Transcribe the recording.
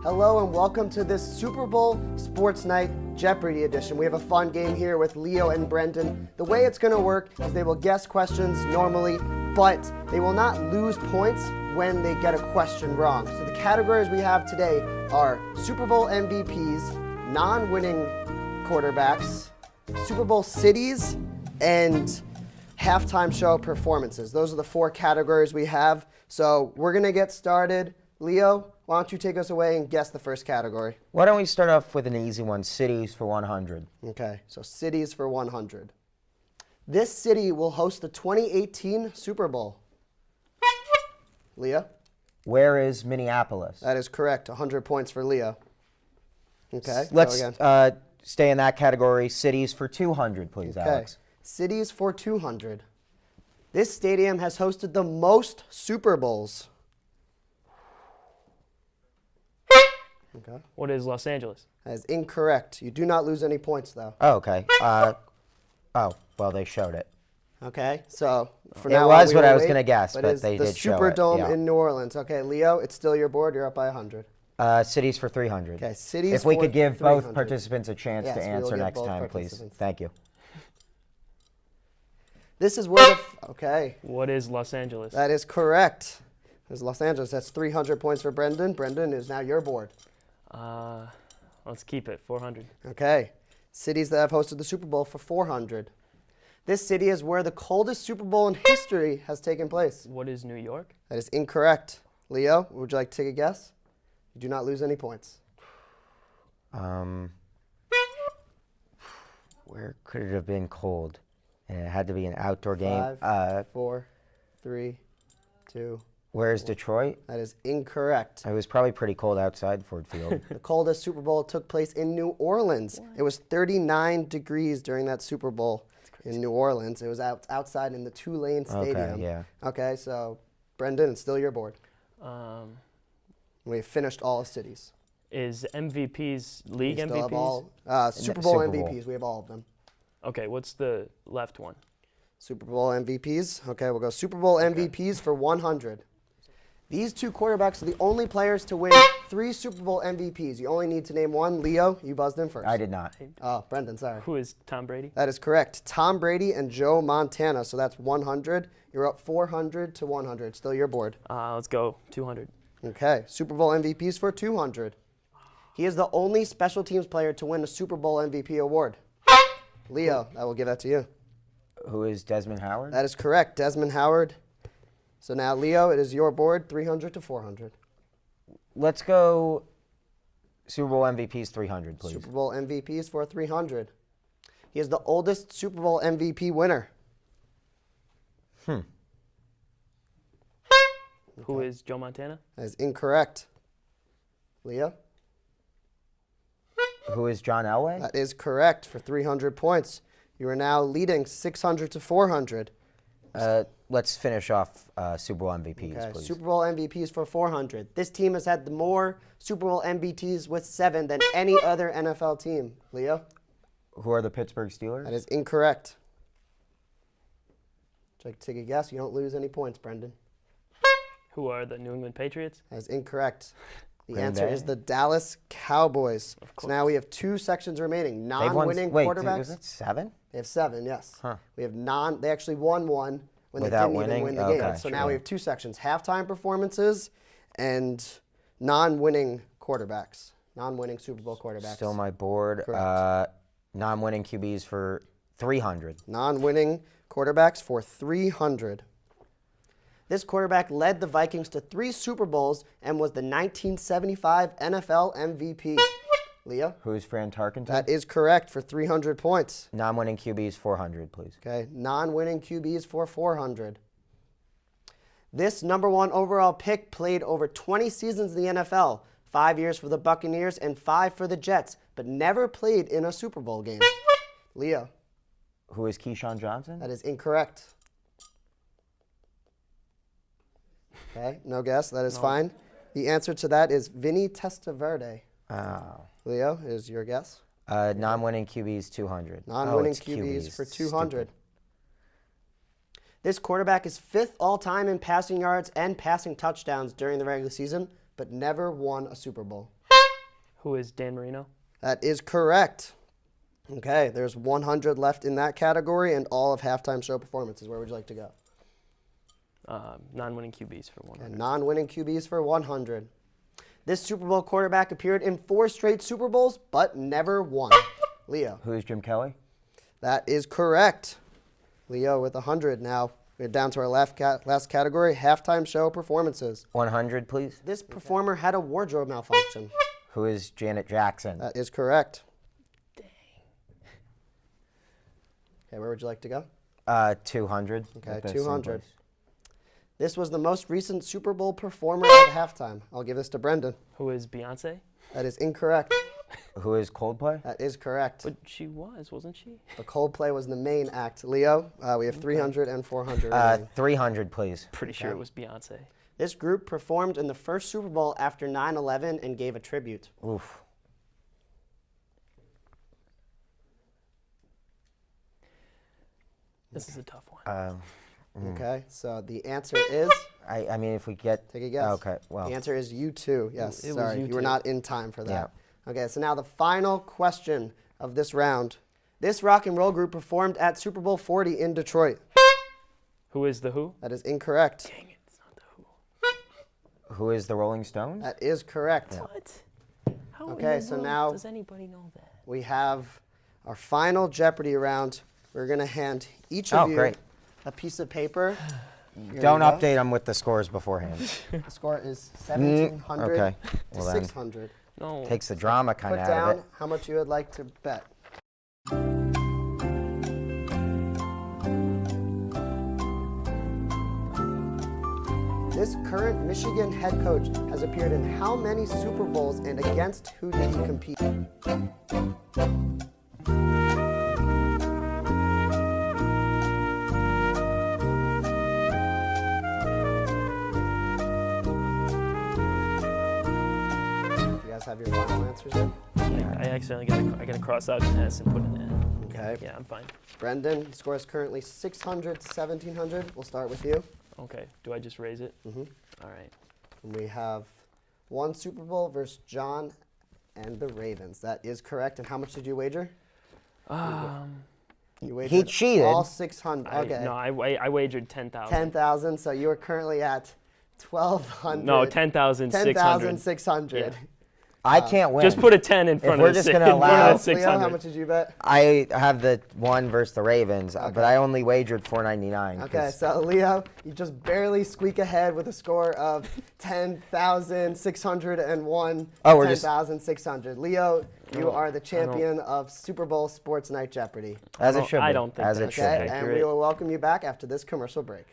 Hello and welcome to this Super Bowl Sportsnite Jeopardy edition. We have a fun game here with Leo and Brendan. The way it's going to work is they will guess questions normally, but they will not lose points when they get a question wrong. So the categories we have today are Super Bowl MVPs, non-winning quarterbacks, Super Bowl cities, and halftime show performances. Those are the four categories we have. So we're going to get started. Leo, why don't you take us away and guess the first category? Why don't we start off with an easy one, cities for 100. Okay, so cities for 100. This city will host the 2018 Super Bowl. Leo? Where is Minneapolis? That is correct. 100 points for Leo. Okay, Let's go again. stay in that category. Cities for 200, please, Okay, Alex. cities for 200. This stadium has hosted the most Super Bowls. Okay. What is Los Angeles? That is incorrect. You do not lose any points, though. Oh, okay. Well, they showed it. Okay, so for It now was on, what will I was wait, gonna guess, but it's they the did show it, Superdome yeah. in New Orleans. Okay, Leo, it's still your board. You're up by 100. Cities for 300. Okay, cities If we for could give both 300. participants a chance Yes, to we will answer give next both time, please. participants. Thank you. This is where okay, What is Los Angeles? that is correct. There's Los Angeles. That's 300 points for Brendan. Brendan is now your board. Let's keep it 400. Okay, cities that have hosted the Super Bowl for 400. This city is where the coldest Super Bowl in history has taken place. What is New York? That is incorrect. Leo, would you like to take a guess? You do not lose any points. Where could it have been cold? And it had to be an outdoor game. 5, 4, 3, 2. Where's Detroit? That is incorrect. It was probably pretty cold outside Ford Field. The coldest Super Bowl took place in New Orleans. It was 39 degrees during that Super Bowl in New Orleans. It was outside in the Tulane Stadium. Okay, yeah. Okay, so Brendan, it's still your board. We've finished all the cities. Is MVPs league We still have MVPs? all Super Bowl Super Bowl. MVPs. We have all of them. Okay, what's the left one? Super Bowl MVPs. Okay, we'll go Super Bowl MVPs for 100. These two quarterbacks are the only players to win 3 Super Bowl MVPs. You only need to name one. Leo, you buzzed in first. I did not. Oh, Brendan, sorry. Who is Tom Brady? That is correct. Tom Brady and Joe Montana. So that's 100. You're up 400 to 100. Still your board. Let's go 200. Okay. Super Bowl MVPs for 200. He is the only special teams player to win a Super Bowl MVP award. Leo, I will give that to you. Who is Desmond Howard? That is correct. Desmond Howard. So now, Leo, it is your board, 300 to 400. Let's go Super Bowl MVPs 300, please. Super Bowl MVPs for 300. He is the oldest Super Bowl MVP winner. Who is Joe Montana? That is incorrect. Leo? Who is John Elway? That is correct for 300 points. You are now leading 600 to 400. Let's finish off Super Bowl MVPs, Okay, please. Super Bowl MVPs for 400. This team has had more Super Bowl MVPs with 7 than any other NFL team. Leo? Who are the Pittsburgh Steelers? That is incorrect. Would you like to take a guess? You don't lose any points, Brendan. Who are the New England Patriots? That is incorrect. The Green answer Bay? is the Dallas Cowboys. Of So now we have 2 sections remaining. They've won- Non-winning wait, quarterbacks. was it 7? They have 7, yes. Huh. We have they actually won one when Without they didn't winning? even win the Okay, game. So now sure. we have 2 sections, halftime performances and non-winning quarterbacks, non-winning Super Bowl quarterbacks. Still my board. Correct. Non-winning QBs for 300. Non-winning quarterbacks for 300. This quarterback led the Vikings to 3 Super Bowls and was the 1975 NFL MVP. Leo? Who's Fran Tarkenton? That is correct for 300 points. Non-winning QBs 400, please. Okay, non-winning QBs for 400. This number 1 overall pick played over 20 seasons in the NFL, 5 years for the Buccaneers and 5 for the Jets, but never played in a Super Bowl game. Leo? Who is Keyshawn Johnson? That is incorrect. Okay, no guess. That is fine. The answer to that is Vinny Testaverde. Oh. Leo, is your guess? Non-winning QBs 200. Non-winning it's QBs for 200. Stupid. This quarterback is 5th all-time in passing yards and passing touchdowns during the regular season, but never won a Super Bowl. Who is Dan Marino? That is correct. Okay, there's 100 left in that category and all of halftime show performances. Where would you like to go? Non-winning QBs for 100. And non-winning QBs for 100. This Super Bowl quarterback appeared in 4 straight Super Bowls, but never won. Leo. Who is Jim Kelly? That is correct. Leo with 100. Now we're down to our last category, halftime show performances. 100, please. This performer had a wardrobe malfunction. Who is Janet Jackson? That is correct. Dang. Okay, where would you like to go? 200. Okay, That's 200. someplace. This was the most recent Super Bowl performer at halftime. I'll give this to Brendan. Who is Beyonce? That is incorrect. Who is Coldplay? That is correct. But she wasn't she? The Coldplay was the main act. Leo, we have 300 and 400 remaining. 300, please. Pretty sure it was Beyonce. This group performed in the first Super Bowl after 9/11 and gave a tribute. Oof. This is a tough one. Okay, so the answer is, I mean, if we get... take a guess. Okay, well... The answer is U2. Yes, It was sorry, you were U2. not in time for that. Yeah. Okay, so now the final question of this round. This rock and roll group performed at Super Bowl 40 in Detroit. Who is the Who? That is incorrect. Dang it, it's not the Who. Who is the Rolling Stones? That is correct. What? How in Okay, the so world now- does anybody know that? We have our final Jeopardy round. We're going to hand each of you great. a piece of paper. Here Don't you go. update them with the scores beforehand. The score is 1,700 okay. to Well then. 600. No. Takes the drama kind Put of out down of it. how much you would like to bet. This current Michigan head coach has appeared in how many Super Bowls and against who did he compete? Do you guys have your final answers in? I accidentally got to cross out an S and put an N. Okay. Yeah, I'm fine. Brendan, the score is currently 600 to 1,700. We'll start with you. Okay. Do I just raise it? Mm-hmm. All right. And we have one Super Bowl versus John and the Ravens. That is correct. And how much did you wager? You He cheated. all 600. Okay. No, I wagered 10,000. 10,000. So you are currently at 1,200. No, 10,600. 10,600. Yeah. I can't win. Just put a 10 in front we're of the just si- gonna in front allow- of the Leo, how 600. much did you bet? I have the one versus the Ravens, but I only wagered $4.99. Okay, so Leo, you just barely squeak ahead with a score of 10,601 Oh, we're just- 10,600. Leo, you are the champion of Super Bowl Sportsnite Jeopardy. As it should be. I don't think As it that's should Okay, be. and accurate. we will welcome you back after this commercial break.